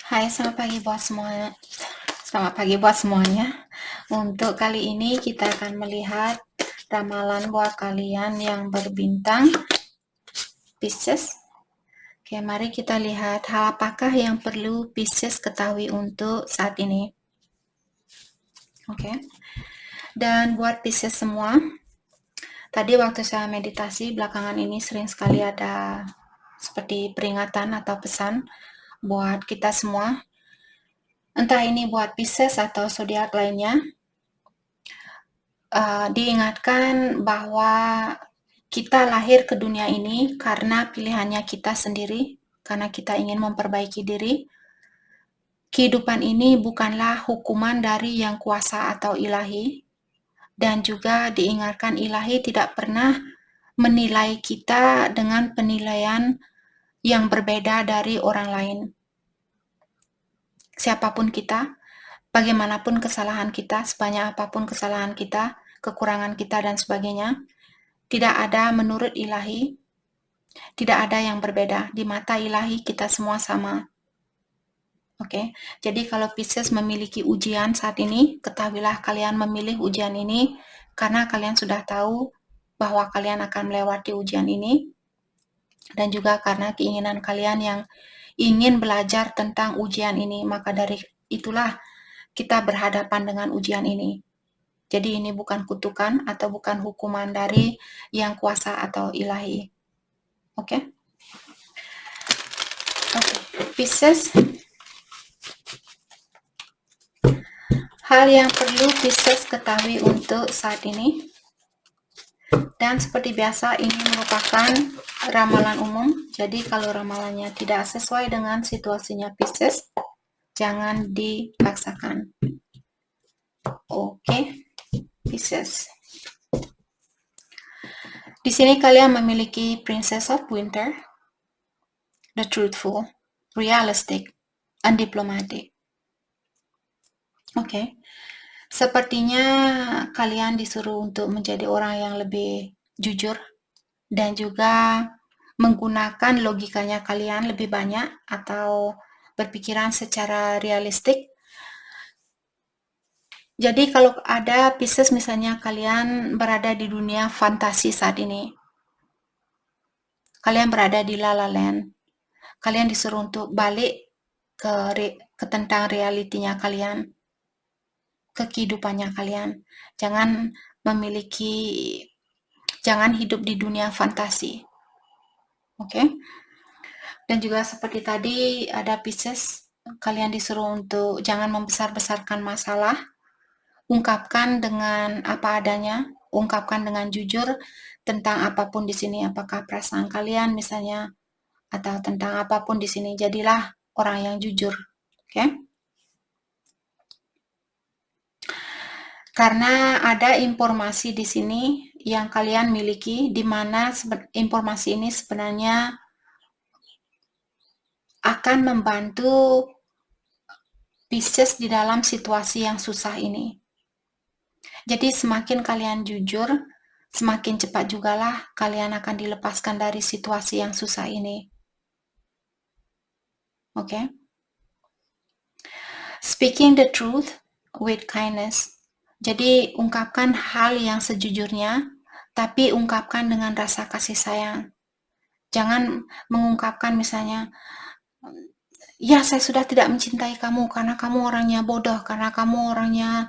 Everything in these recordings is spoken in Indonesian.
Hai, selamat pagi buat semuanya. Selamat pagi buat semuanya. Untuk kali ini kita akan melihat ramalan buat kalian yang berbintang Pisces. Oke, mari kita lihat hal apakah yang perlu Pisces ketahui untuk saat ini. Oke. Dan buat Pisces semua, tadi waktu saya meditasi belakangan ini sering sekali ada seperti peringatan atau pesan buat kita semua. Entah ini buat Pisces atau zodiak lainnya, diingatkan bahwa kita lahir ke dunia ini karena pilihannya kita sendiri, karena kita ingin memperbaiki diri. Kehidupan ini bukanlah hukuman dari yang kuasa atau ilahi, dan juga diingatkan ilahi tidak pernah menilai kita dengan penilaian yang berbeda dari orang lain. Siapapun kita, bagaimanapun kesalahan kita, sebanyak apapun kesalahan kita, kekurangan kita dan sebagainya, tidak ada menurut ilahi, tidak ada yang berbeda. Di mata ilahi kita semua sama. Oke, jadi kalau Pisces memiliki ujian saat ini, ketahuilah kalian memilih ujian ini karena kalian sudah tahu bahwa kalian akan melewati ujian ini, dan juga karena keinginan kalian yang ingin belajar tentang ujian ini. Maka dari itulah kita berhadapan dengan ujian ini. Jadi ini bukan kutukan atau bukan hukuman dari yang kuasa atau ilahi. Oke? Oke. Pisces, hal yang perlu Pisces ketahui untuk saat ini, dan seperti biasa ini merupakan ramalan umum. Jadi kalau ramalannya tidak sesuai dengan situasinya Pisces, jangan dipaksakan. Oke, Pisces. Di sini kalian memiliki Princess of Winter, the truthful, realistic, and diplomatic. Oke. Sepertinya kalian disuruh untuk menjadi orang yang lebih jujur dan juga menggunakan logikanya kalian lebih banyak atau berpikiran secara realistik. Jadi kalau ada Pisces misalnya kalian berada di dunia fantasi saat ini, kalian berada di La La Land, kalian disuruh untuk balik ke tentang realitinya kalian, ke kehidupannya kalian. Jangan hidup di dunia fantasi. Oke? Dan juga seperti tadi ada Pisces, kalian disuruh untuk jangan membesar-besarkan masalah, ungkapkan dengan apa adanya, ungkapkan dengan jujur tentang apapun di sini, apakah perasaan kalian misalnya atau tentang apapun di sini. Jadilah orang yang jujur. Oke? Karena ada informasi di sini yang kalian miliki, di mana informasi ini sebenarnya akan membantu Pisces di dalam situasi yang susah ini. Jadi semakin kalian jujur, semakin cepat jugalah kalian akan dilepaskan dari situasi yang susah ini. Oke? Speaking the truth with kindness. Jadi ungkapkan hal yang sejujurnya, tapi ungkapkan dengan rasa kasih sayang. Jangan mengungkapkan misalnya, ya saya sudah tidak mencintai kamu karena kamu orangnya bodoh, karena kamu orangnya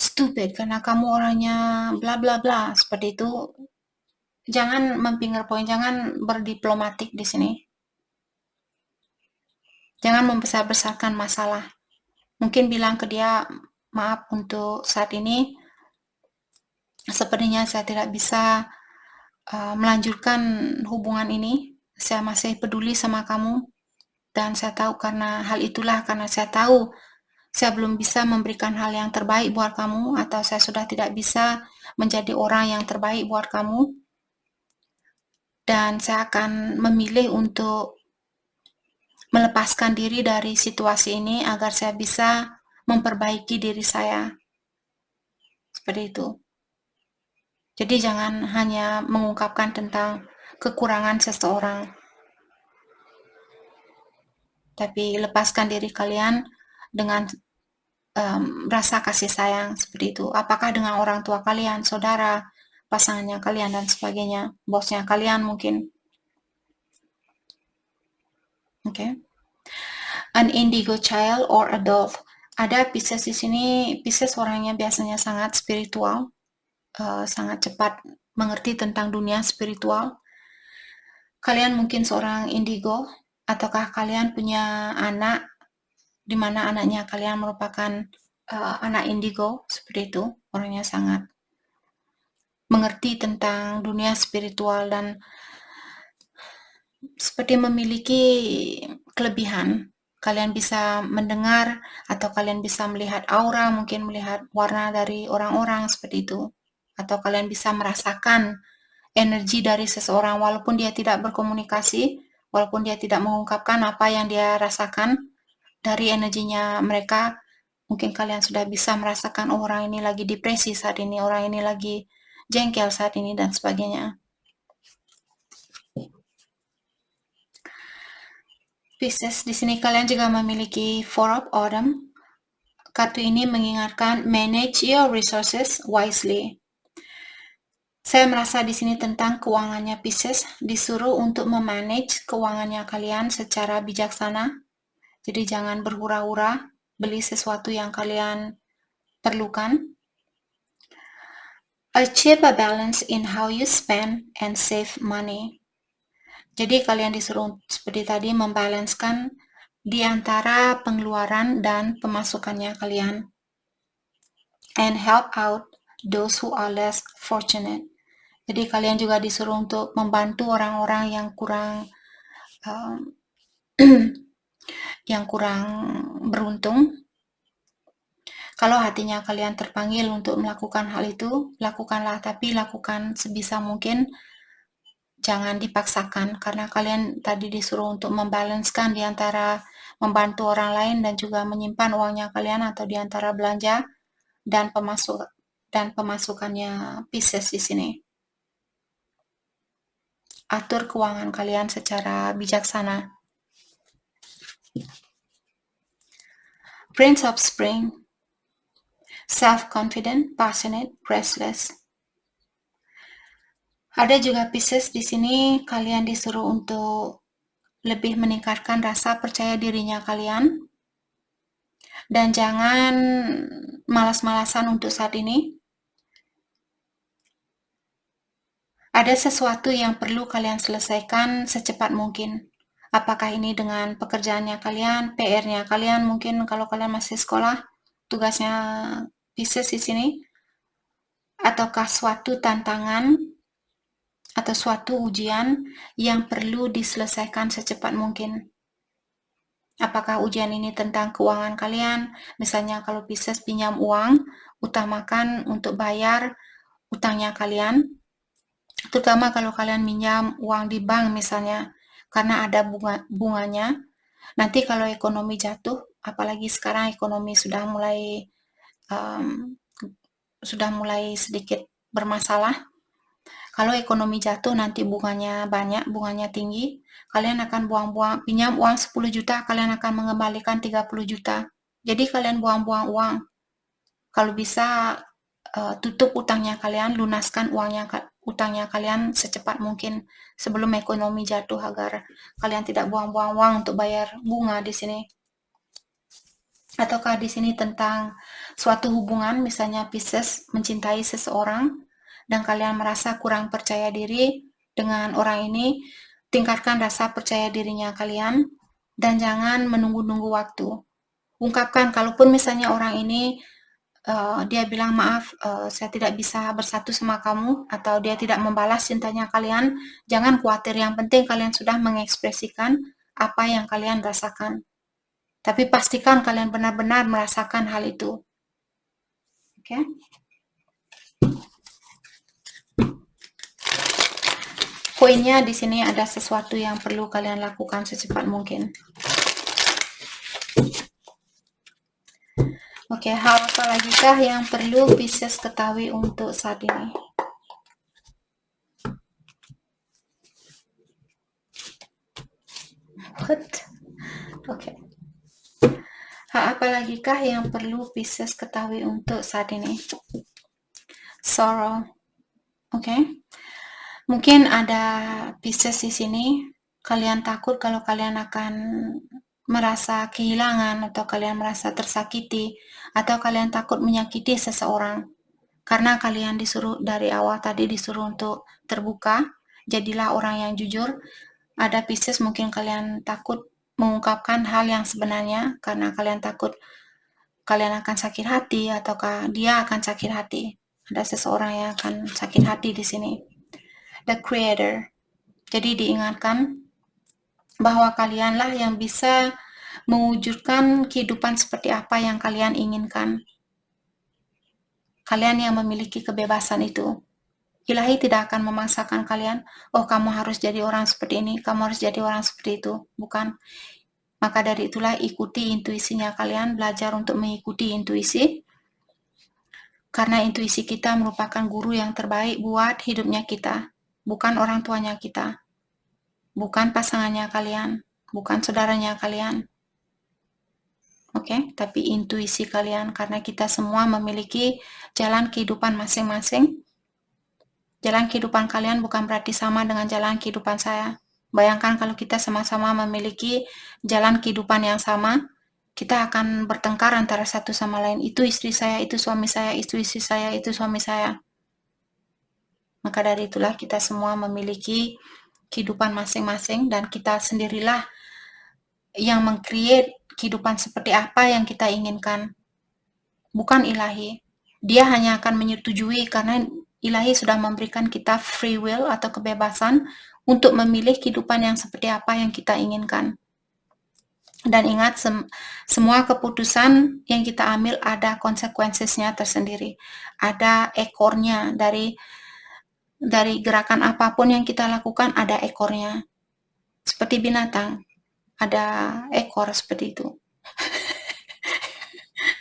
stupid, karena kamu orangnya bla bla bla, seperti itu. Jangan memfinger point, jangan berdiplomatik di sini. Jangan membesar-besarkan masalah. Mungkin bilang ke dia, maaf untuk saat ini, sepertinya saya tidak bisa melanjutkan hubungan ini. Saya masih peduli sama kamu, dan saya tahu karena hal itulah, karena saya tahu saya belum bisa memberikan hal yang terbaik buat kamu, atau saya sudah tidak bisa menjadi orang yang terbaik buat kamu, dan saya akan memilih untuk melepaskan diri dari situasi ini agar saya bisa memperbaiki diri saya. Seperti itu. Jadi jangan hanya mengungkapkan tentang kekurangan seseorang. tapi lepaskan diri kalian dengan rasa kasih sayang seperti itu. Apakah dengan orang tua kalian, saudara, pasangannya kalian, dan sebagainya, bosnya kalian mungkin. Okay. An indigo child or adult. Ada Pisces di sini. Pisces orangnya biasanya sangat spiritual, sangat cepat mengerti tentang dunia spiritual. Kalian mungkin seorang indigo, ataukah kalian punya anak di mana anaknya kalian merupakan anak indigo, seperti itu. Orangnya sangat mengerti tentang dunia spiritual dan seperti memiliki kelebihan. Kalian bisa mendengar atau kalian bisa melihat aura, mungkin melihat warna dari orang-orang seperti itu. Atau kalian bisa merasakan energi dari seseorang walaupun dia tidak berkomunikasi, walaupun dia tidak mengungkapkan apa yang dia rasakan dari energinya mereka. Mungkin kalian sudah bisa merasakan orang ini lagi depresi saat ini, orang ini lagi jengkel saat ini, dan sebagainya. Pisces, di sini kalian juga memiliki Four of Autumn. Kartu ini mengingatkan manage your resources wisely. Saya merasa di sini tentang keuangannya Pisces, disuruh untuk memanage keuangannya kalian secara bijaksana. Jadi jangan berhura-hura beli sesuatu yang kalian perlukan. Achieve a balance in how you spend and save money. Jadi kalian disuruh seperti tadi membalanskan di antara pengeluaran dan pemasukannya kalian. And help out those who are less fortunate. Jadi kalian juga disuruh untuk membantu orang-orang yang kurang yang kurang beruntung. Kalau hatinya kalian terpanggil untuk melakukan hal itu, lakukanlah, tapi lakukan sebisa mungkin. Jangan dipaksakan, karena kalian tadi disuruh untuk membalanskan di antara membantu orang lain dan juga menyimpan uangnya kalian, atau di antara belanja dan pemasukannya Pisces di sini. Atur keuangan kalian secara bijaksana. Prince of Spring. Self-confident, passionate, restless. Ada juga Pisces di sini, kalian disuruh untuk lebih meningkatkan rasa percaya dirinya kalian. Dan jangan malas-malasan untuk saat ini. Ada sesuatu yang perlu kalian selesaikan secepat mungkin. Apakah ini dengan pekerjaannya kalian, PR-nya kalian, mungkin kalau kalian masih sekolah, tugasnya Pisces di sini, ataukah suatu tantangan atau suatu ujian yang perlu diselesaikan secepat mungkin. Apakah ujian ini tentang keuangan kalian? Misalnya kalau Pisces pinjam uang, utamakan untuk bayar utangnya kalian. Terutama kalau kalian minjam uang di bank misalnya, karena ada bunganya. Nanti kalau ekonomi jatuh, apalagi sekarang ekonomi sudah mulai sedikit bermasalah. Kalau ekonomi jatuh, nanti bunganya banyak, bunganya tinggi, kalian akan buang-buang, pinjam uang 10 juta, kalian akan mengembalikan 30 juta. Jadi kalian buang-buang uang. Kalau bisa, tutup utangnya kalian, lunaskan utangnya kalian secepat mungkin sebelum ekonomi jatuh, agar kalian tidak buang-buang uang untuk bayar bunga di sini. Ataukah di sini tentang suatu hubungan, misalnya Pisces mencintai seseorang, dan kalian merasa kurang percaya diri dengan orang ini, tingkatkan rasa percaya dirinya kalian, dan jangan menunggu-nunggu waktu. Ungkapkan, kalaupun misalnya orang ini dia bilang maaf, saya tidak bisa bersatu sama kamu, atau dia tidak membalas cintanya kalian, jangan khawatir, yang penting kalian sudah mengekspresikan apa yang kalian rasakan. Tapi pastikan kalian benar-benar merasakan hal itu. Oke? Okay? Poinnya di sini ada sesuatu yang perlu kalian lakukan secepat mungkin. Oke, hal apa lagi kah yang perlu Pisces ketahui untuk saat ini? What? Oke. Hal apa lagi kah yang perlu Pisces ketahui untuk saat ini? Sorrow. Oke. Mungkin ada Pisces di sini, kalian takut kalau kalian akan merasa kehilangan atau kalian merasa tersakiti atau kalian takut menyakiti seseorang. Karena kalian disuruh dari awal tadi disuruh untuk terbuka, jadilah orang yang jujur. Ada Pisces mungkin kalian takut mengungkapkan hal yang sebenarnya karena kalian takut kalian akan sakit hati ataukah dia akan sakit hati. Ada seseorang yang akan sakit hati di sini. The Creator. Jadi diingatkan bahwa kalianlah yang bisa mewujudkan kehidupan seperti apa yang kalian inginkan. Kalian yang memiliki kebebasan itu. Ilahi tidak akan memaksakan kalian, oh kamu harus jadi orang seperti ini, kamu harus jadi orang seperti itu. Bukan. Maka dari itulah ikuti intuisinya kalian, belajar untuk mengikuti intuisi. Karena intuisi kita merupakan guru yang terbaik buat hidupnya kita. Bukan orang tuanya kita. Bukan pasangannya kalian. Bukan saudaranya kalian. Oke, tapi intuisi kalian. Karena kita semua memiliki jalan kehidupan masing-masing. Jalan kehidupan kalian bukan berarti sama dengan jalan kehidupan saya. Bayangkan kalau kita sama-sama memiliki jalan kehidupan yang sama, kita akan bertengkar antara satu sama lain. Itu istri saya, itu suami saya, itu istri saya, itu suami saya. Maka dari itulah kita semua memiliki kehidupan masing-masing dan kita sendirilah yang meng-create kehidupan seperti apa yang kita inginkan. Bukan ilahi. Dia hanya akan menyetujui karena ilahi sudah memberikan kita free will atau kebebasan untuk memilih kehidupan yang seperti apa yang kita inginkan. Dan ingat, semua keputusan yang kita ambil ada konsekuensinya tersendiri. Ada ekornya dari gerakan apapun yang kita lakukan ada ekornya. Seperti binatang, ada ekor seperti itu.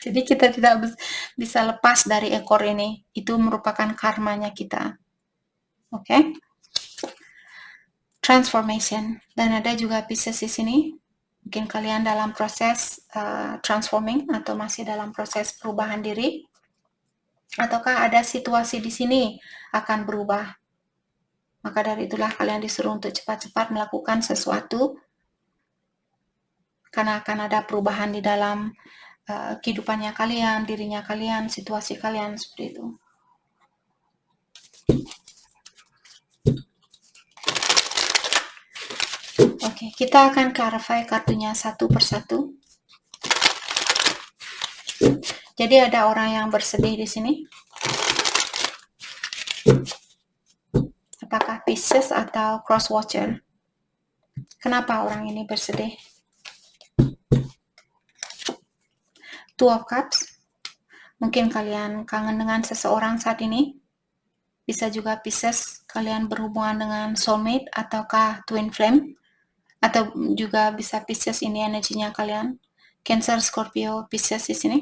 Jadi kita tidak bisa lepas dari ekor ini. Itu merupakan karmanya kita. Oke? Transformation. Dan ada juga Pisces di sini. Mungkin kalian dalam proses transforming atau masih dalam proses perubahan diri. Ataukah ada situasi di sini akan berubah. Maka dari itulah kalian disuruh untuk cepat-cepat melakukan sesuatu. Karena akan ada perubahan di dalam kehidupannya kalian, dirinya kalian, situasi kalian, seperti itu. Oke, kita akan clarify kartunya satu persatu. Jadi ada orang yang bersedih di sini. Apakah Pisces atau Cross Watcher? Kenapa orang ini bersedih? Two of Cups. Mungkin kalian kangen dengan seseorang saat ini. Bisa juga Pisces, kalian berhubungan dengan soulmate ataukah twin flame. Atau juga bisa Pisces ini energinya kalian. Cancer, Scorpio, Pisces di sini.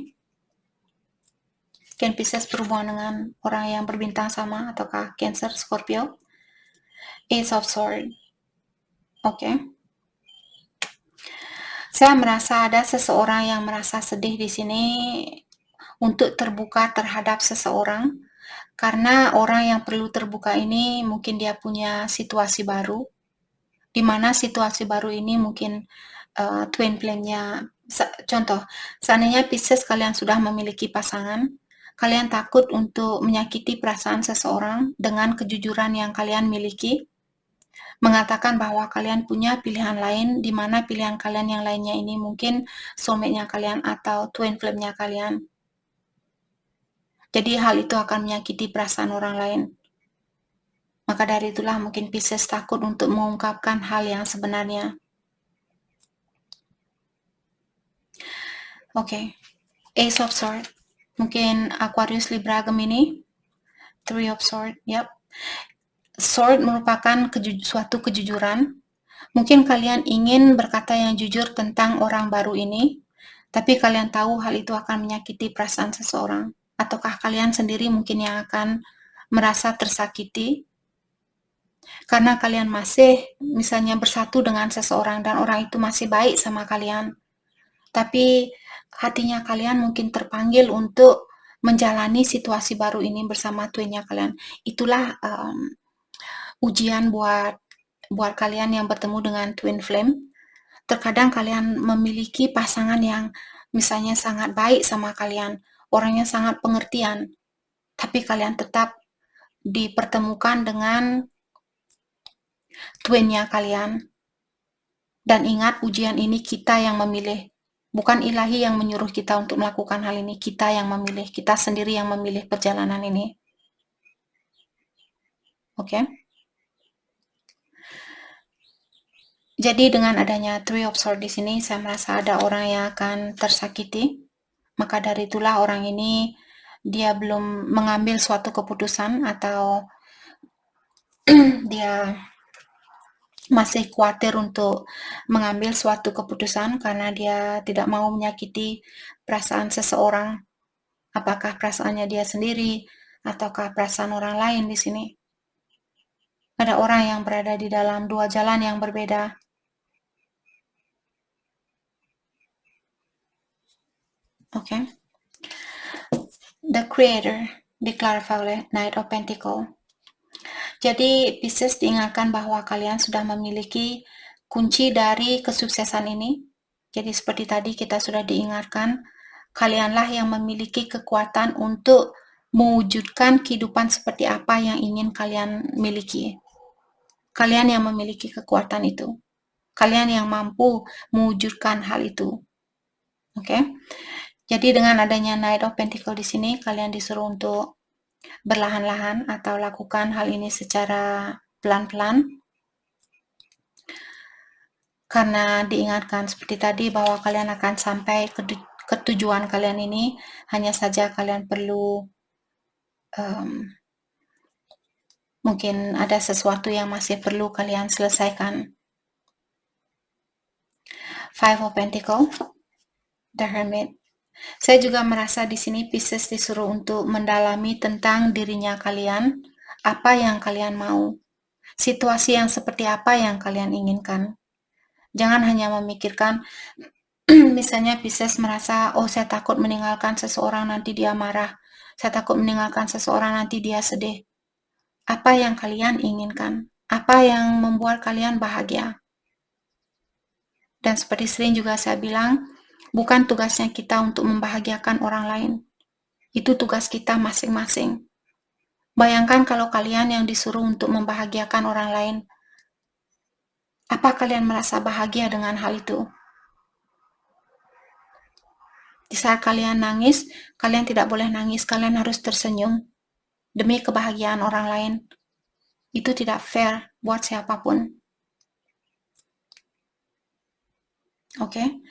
Mungkin Pisces berhubungan dengan orang yang berbintang sama ataukah Cancer, Scorpio. Ace of Swords. Oke. Saya merasa ada seseorang yang merasa sedih di sini untuk terbuka terhadap seseorang. Karena orang yang perlu terbuka ini mungkin dia punya situasi baru. Di mana situasi baru ini mungkin twin flame-nya. Contoh, seandainya Pisces kalian sudah memiliki pasangan, kalian takut untuk menyakiti perasaan seseorang dengan kejujuran yang kalian miliki, mengatakan bahwa kalian punya pilihan lain, di mana pilihan kalian yang lainnya ini mungkin soulmate-nya kalian atau twin flame-nya kalian. Jadi hal itu akan menyakiti perasaan orang lain. Maka dari itulah mungkin Pisces takut untuk mengungkapkan hal yang sebenarnya. Oke. Ace of Swords. Mungkin Aquarius, Libra, Gemini. Three of Swords. Yap. Sword merupakan suatu kejujuran. Mungkin kalian ingin berkata yang jujur tentang orang baru ini, tapi kalian tahu hal itu akan menyakiti perasaan seseorang. Ataukah kalian sendiri mungkin yang akan merasa tersakiti Karena kalian masih misalnya bersatu dengan seseorang dan orang itu masih baik sama kalian, tapi hatinya kalian mungkin terpanggil untuk menjalani situasi baru ini bersama twinnya kalian. Itulah ujian buat kalian yang bertemu dengan twin flame. Terkadang kalian memiliki pasangan yang misalnya sangat baik sama kalian, orangnya sangat pengertian, tapi kalian tetap dipertemukan dengan twinnya kalian. Dan ingat, ujian ini kita yang memilih. Bukan ilahi yang menyuruh kita untuk melakukan hal ini, kita yang memilih, kita sendiri yang memilih perjalanan ini. Oke? Jadi dengan adanya Three of Swords di sini, saya merasa ada orang yang akan tersakiti. Maka dari itulah orang ini dia belum mengambil suatu keputusan atau dia masih khawatir untuk mengambil suatu keputusan karena dia tidak mau menyakiti perasaan seseorang. Apakah perasaannya dia sendiri ataukah perasaan orang lain di sini? Ada orang yang berada di dalam dua jalan yang berbeda. Oke. The Creator diklarifai oleh Knight of Pentacles. Jadi Pisces diingatkan bahwa kalian sudah memiliki kunci dari kesuksesan ini. Jadi seperti tadi kita sudah diingatkan, kalianlah yang memiliki kekuatan untuk mewujudkan kehidupan seperti apa yang ingin kalian miliki. Kalian yang memiliki kekuatan itu. Kalian yang mampu mewujudkan hal itu. Oke. Jadi dengan adanya Knight of Pentacles di sini, kalian disuruh untuk berlahan-lahan atau lakukan hal ini secara pelan-pelan. Karena diingatkan seperti tadi bahwa kalian akan sampai ke tujuan kalian ini, hanya saja kalian perlu mungkin ada sesuatu yang masih perlu kalian selesaikan. Five of Pentacles, The Hermit. Saya juga merasa di sini Pisces disuruh untuk mendalami tentang dirinya kalian, apa yang kalian mau, situasi yang seperti apa yang kalian inginkan. Jangan hanya memikirkan, misalnya Pisces merasa, oh saya takut meninggalkan seseorang nanti dia marah, saya takut meninggalkan seseorang nanti dia sedih. Apa yang kalian inginkan? Apa yang membuat kalian bahagia? Dan seperti sering juga saya bilang, bukan tugasnya kita untuk membahagiakan orang lain. Itu tugas kita masing-masing. Bayangkan kalau kalian yang disuruh untuk membahagiakan orang lain, apa kalian merasa bahagia dengan hal itu? Di saat kalian nangis, kalian tidak boleh nangis, kalian harus tersenyum demi kebahagiaan orang lain. Itu tidak fair buat siapapun. Oke?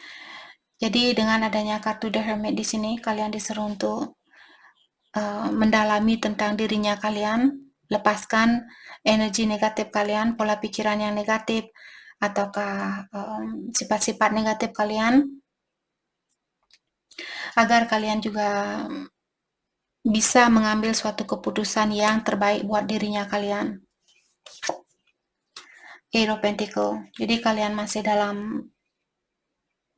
Jadi dengan adanya kartu The Hermit di sini, kalian disuruh untuk mendalami tentang dirinya kalian, lepaskan energi negatif kalian, pola pikiran yang negatif, ataukah sifat-sifat negatif kalian, agar kalian juga bisa mengambil suatu keputusan yang terbaik buat dirinya kalian. Eight of Pentacles. Jadi kalian masih dalam,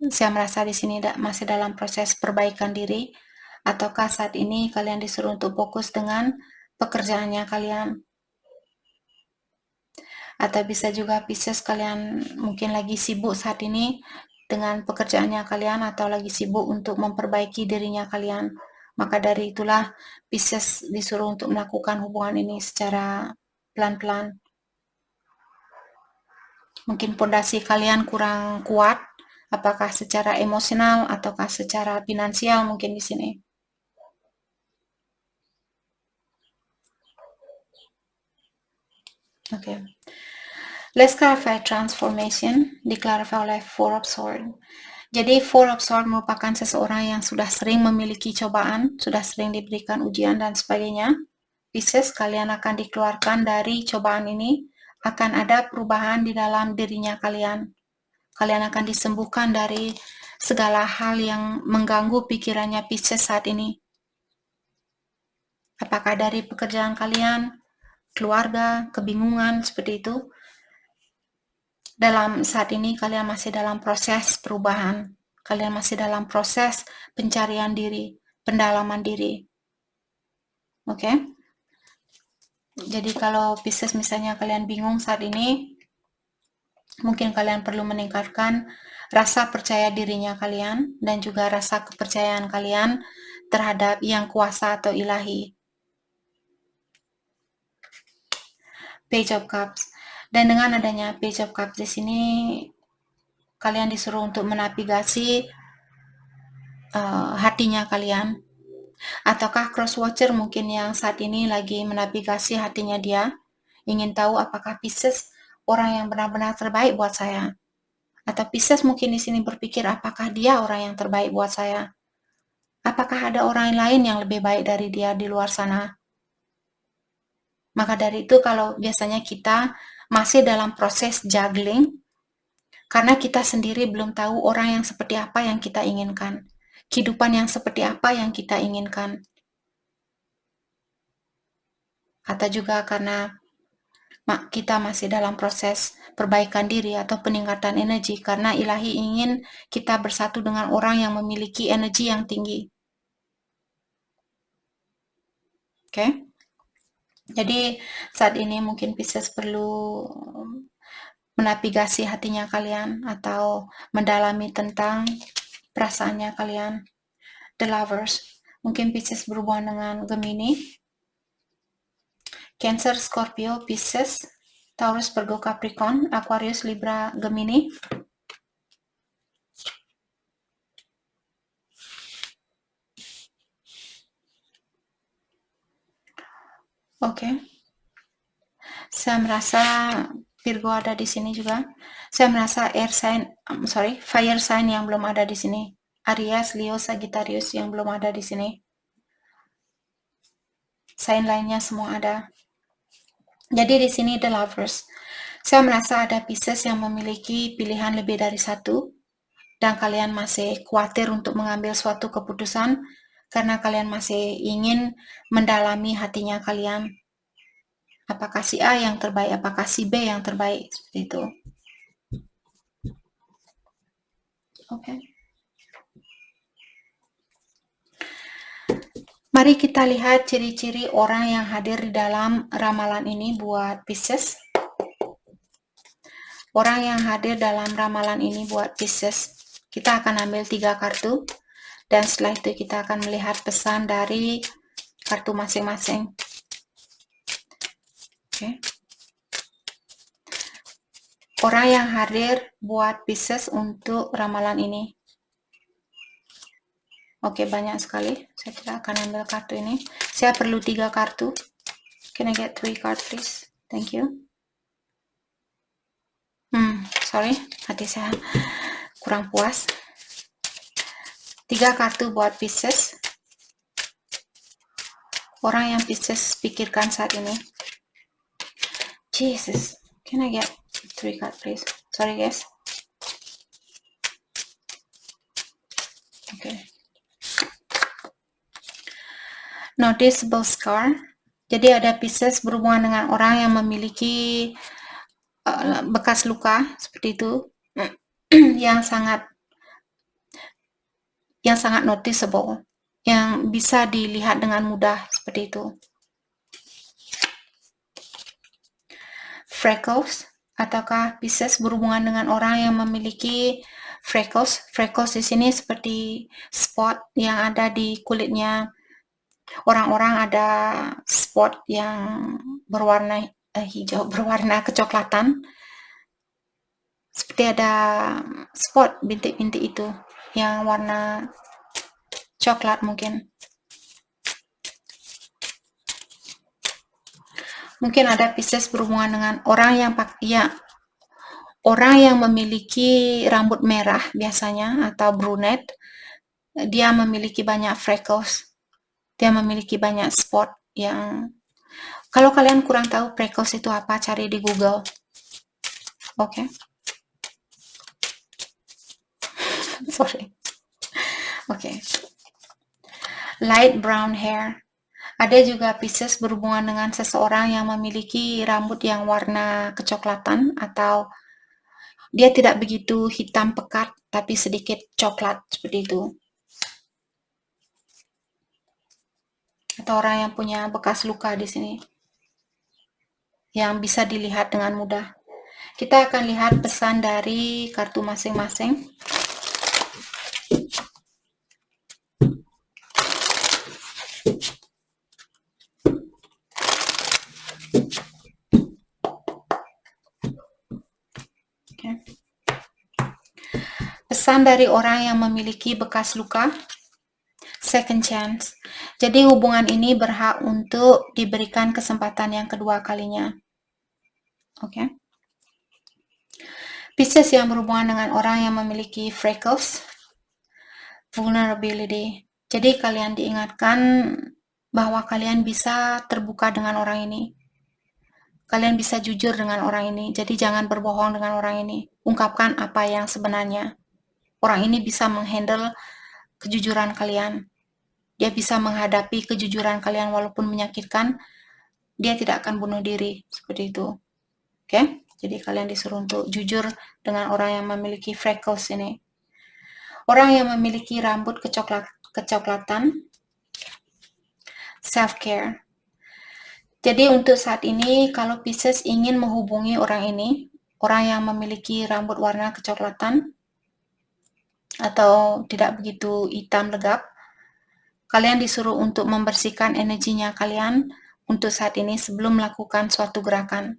saya merasa di sini masih dalam proses perbaikan diri, ataukah saat ini kalian disuruh untuk fokus dengan pekerjaannya kalian. Atau bisa juga Pisces kalian mungkin lagi sibuk saat ini dengan pekerjaannya kalian atau lagi sibuk untuk memperbaiki dirinya kalian. Maka dari itulah Pisces disuruh untuk melakukan hubungan ini secara pelan-pelan. Mungkin fondasi kalian kurang kuat, apakah secara emosional ataukah secara finansial mungkin di sini. Oke. Let's clarify transformation, diklarifikasi oleh Four of Swords. Jadi Four of Swords merupakan seseorang yang sudah sering memiliki cobaan, sudah sering diberikan ujian dan sebagainya. Pisces, kalian akan dikeluarkan dari cobaan ini, akan ada perubahan di dalam dirinya kalian. Kalian akan disembuhkan dari segala hal yang mengganggu pikirannya Pisces saat ini. Apakah dari pekerjaan kalian, keluarga, kebingungan, seperti itu. Dalam saat ini kalian masih dalam proses perubahan. Kalian masih dalam proses pencarian diri, pendalaman diri. Oke? Jadi kalau Pisces misalnya kalian bingung saat ini, mungkin kalian perlu meningkatkan rasa percaya dirinya kalian dan juga rasa kepercayaan kalian terhadap yang kuasa atau ilahi. Page of Cups. Dan dengan adanya Page of Cups di sini, kalian disuruh untuk menavigasi hatinya kalian. Ataukah cross watcher mungkin yang saat ini lagi menavigasi hatinya dia, ingin tahu apakah Pisces orang yang benar-benar terbaik buat saya. Atau Pisces mungkin di sini berpikir apakah dia orang yang terbaik buat saya. Apakah ada orang lain yang lebih baik dari dia di luar sana? Maka dari itu kalau biasanya kita masih dalam proses juggling, karena kita sendiri belum tahu orang yang seperti apa yang kita inginkan. Kehidupan yang seperti apa yang kita inginkan. Atau juga karena kita masih dalam proses perbaikan diri atau peningkatan energi, karena ilahi ingin kita bersatu dengan orang yang memiliki energi yang tinggi. Oke? Jadi saat ini mungkin Pisces perlu menavigasi hatinya kalian atau mendalami tentang perasaannya kalian. The Lovers. Mungkin Pisces berhubungan dengan Gemini, Cancer, Scorpio, Pisces, Taurus, Virgo, Capricorn, Aquarius, Libra, Gemini. Oke. Saya merasa Virgo ada di sini juga. Saya merasa fire sign yang belum ada di sini. Aries, Leo, Sagittarius yang belum ada di sini. Sign lainnya semua ada. Jadi di sini The Lovers. Saya merasa ada Pisces yang memiliki pilihan lebih dari satu, dan kalian masih khawatir untuk mengambil suatu keputusan karena kalian masih ingin mendalami hatinya kalian. Apakah si A yang terbaik, apakah si B yang terbaik, seperti itu. Oke. Mari kita lihat ciri-ciri orang yang hadir di dalam ramalan ini buat Pisces. Orang yang hadir dalam ramalan ini buat Pisces. Kita akan ambil 3 kartu. Dan setelah itu kita akan melihat pesan dari kartu masing-masing. Oke. Orang yang hadir buat Pisces untuk ramalan ini. Oke, banyak sekali. Saya tidak akan ambil kartu ini. Saya perlu 3 kartu. Can I get 3 cards, please? Thank you. Sorry, hati saya kurang puas. 3 kartu buat Pisces. Orang yang Pisces pikirkan saat ini. Jesus, can I get 3 cards, please? Sorry, guys. Okay. Noticeable scar. Jadi ada Pisces berhubungan dengan orang yang memiliki bekas luka seperti itu yang sangat noticeable, yang bisa dilihat dengan mudah seperti itu. Freckles, ataukah Pisces berhubungan dengan orang yang memiliki freckles? Freckles di sini seperti spot yang ada di kulitnya. Orang-orang ada spot yang berwarna hijau, berwarna kecoklatan. Seperti ada spot bintik-bintik itu yang warna coklat mungkin. Mungkin ada Pisces berhubungan dengan orang yang memiliki rambut merah biasanya atau brunette. Dia memiliki banyak freckles. Dia memiliki banyak spot yang, kalau kalian kurang tahu freckles itu apa, cari di Google. Oke. Sorry. Oke. Light brown hair. Ada juga Pisces berhubungan dengan seseorang yang memiliki rambut yang warna kecoklatan atau dia tidak begitu hitam pekat tapi sedikit coklat seperti itu. Atau orang yang punya bekas luka di sini yang bisa dilihat dengan mudah. Kita akan lihat pesan dari kartu masing-masing. Okay. Pesan dari orang yang memiliki bekas luka, second chance. Jadi hubungan ini berhak untuk diberikan kesempatan yang kedua kalinya. Oke. Okay. Pisces yang berhubungan dengan orang yang memiliki freckles, vulnerability. Jadi kalian diingatkan bahwa kalian bisa terbuka dengan orang ini. Kalian bisa jujur dengan orang ini. Jadi jangan berbohong dengan orang ini. Ungkapkan apa yang sebenarnya. Orang ini bisa menghandle kejujuran kalian. Dia bisa menghadapi kejujuran kalian walaupun menyakitkan. Dia tidak akan bunuh diri. Seperti itu. Oke? Jadi kalian disuruh untuk jujur dengan orang yang memiliki freckles ini. Orang yang memiliki rambut kecoklatan, self-care. Jadi untuk saat ini, kalau Pisces ingin menghubungi orang ini, orang yang memiliki rambut warna kecoklatan, atau tidak begitu hitam legap, kalian disuruh untuk membersihkan energinya kalian untuk saat ini sebelum melakukan suatu gerakan.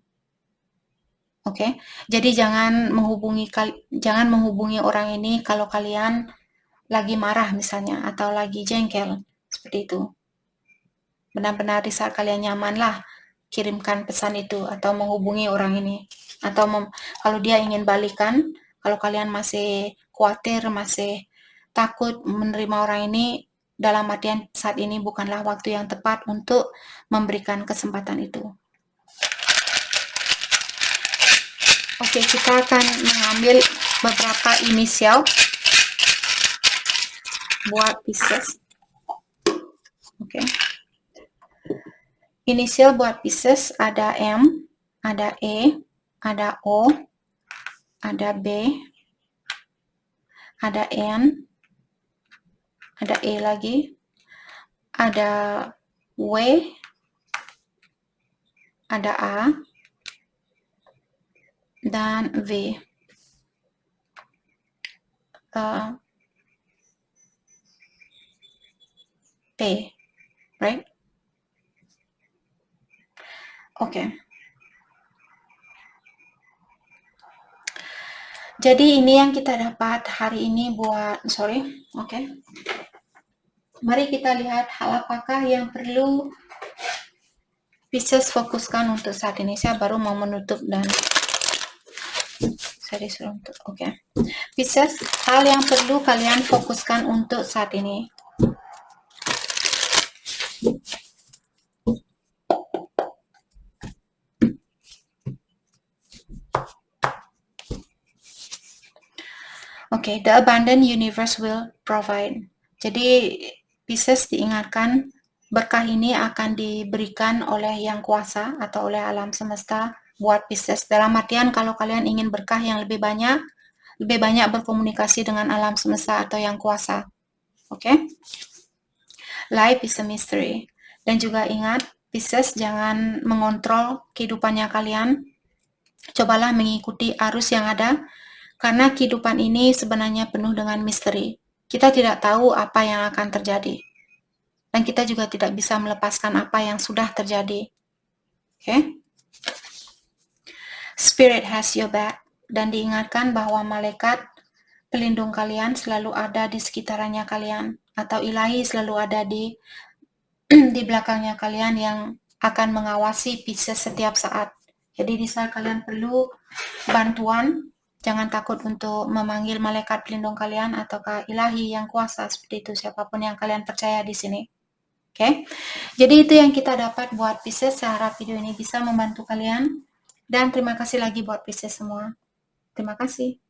Oke, jadi jangan menghubungi orang ini kalau kalian lagi marah misalnya, atau lagi jengkel, seperti itu. Benar-benar di saat kalian nyaman lah kirimkan pesan itu atau menghubungi orang ini. Atau kalau dia ingin balikan, kalau kalian masih khawatir, masih takut menerima orang ini, dalam artian saat ini bukanlah waktu yang tepat untuk memberikan kesempatan itu. Oke, kita akan mengambil beberapa inisial buat Pisces. Oke. Inisial buat Pisces ada M, ada E, ada O, ada B, ada N, ada E lagi, ada W, ada A, dan V. P, right? Oke. Jadi ini yang kita dapat hari ini buat, oke. Mari kita lihat hal apakah yang perlu Pisces fokuskan untuk saat ini. Saya baru mau menutup dan saya disuruh untuk, oke. Pisces, hal yang perlu kalian fokuskan untuk saat ini. Oke, the abundant universe will provide. Jadi Pisces diingatkan berkah ini akan diberikan oleh Yang Kuasa atau oleh alam semesta buat Pisces. Dalam artian kalau kalian ingin berkah yang lebih banyak berkomunikasi dengan alam semesta atau Yang Kuasa. Oke? Life is a mystery. Dan juga ingat, Pisces jangan mengontrol kehidupannya kalian. Cobalah mengikuti arus yang ada. Karena kehidupan ini sebenarnya penuh dengan misteri. Kita tidak tahu apa yang akan terjadi. Dan kita juga tidak bisa melepaskan apa yang sudah terjadi. Okay? Spirit has your back. Dan diingatkan bahwa malaikat pelindung kalian selalu ada di sekitarannya kalian. Atau ilahi selalu ada di belakangnya kalian yang akan mengawasi Pisces setiap saat. Jadi di saat kalian perlu bantuan, jangan takut untuk memanggil malaikat pelindung kalian ataukah ilahi yang kuasa seperti itu, siapapun yang kalian percaya di sini. Oke. Jadi itu yang kita dapat buat Pisces. Saya harap video ini bisa membantu kalian. Dan terima kasih lagi buat Pisces semua. Terima kasih.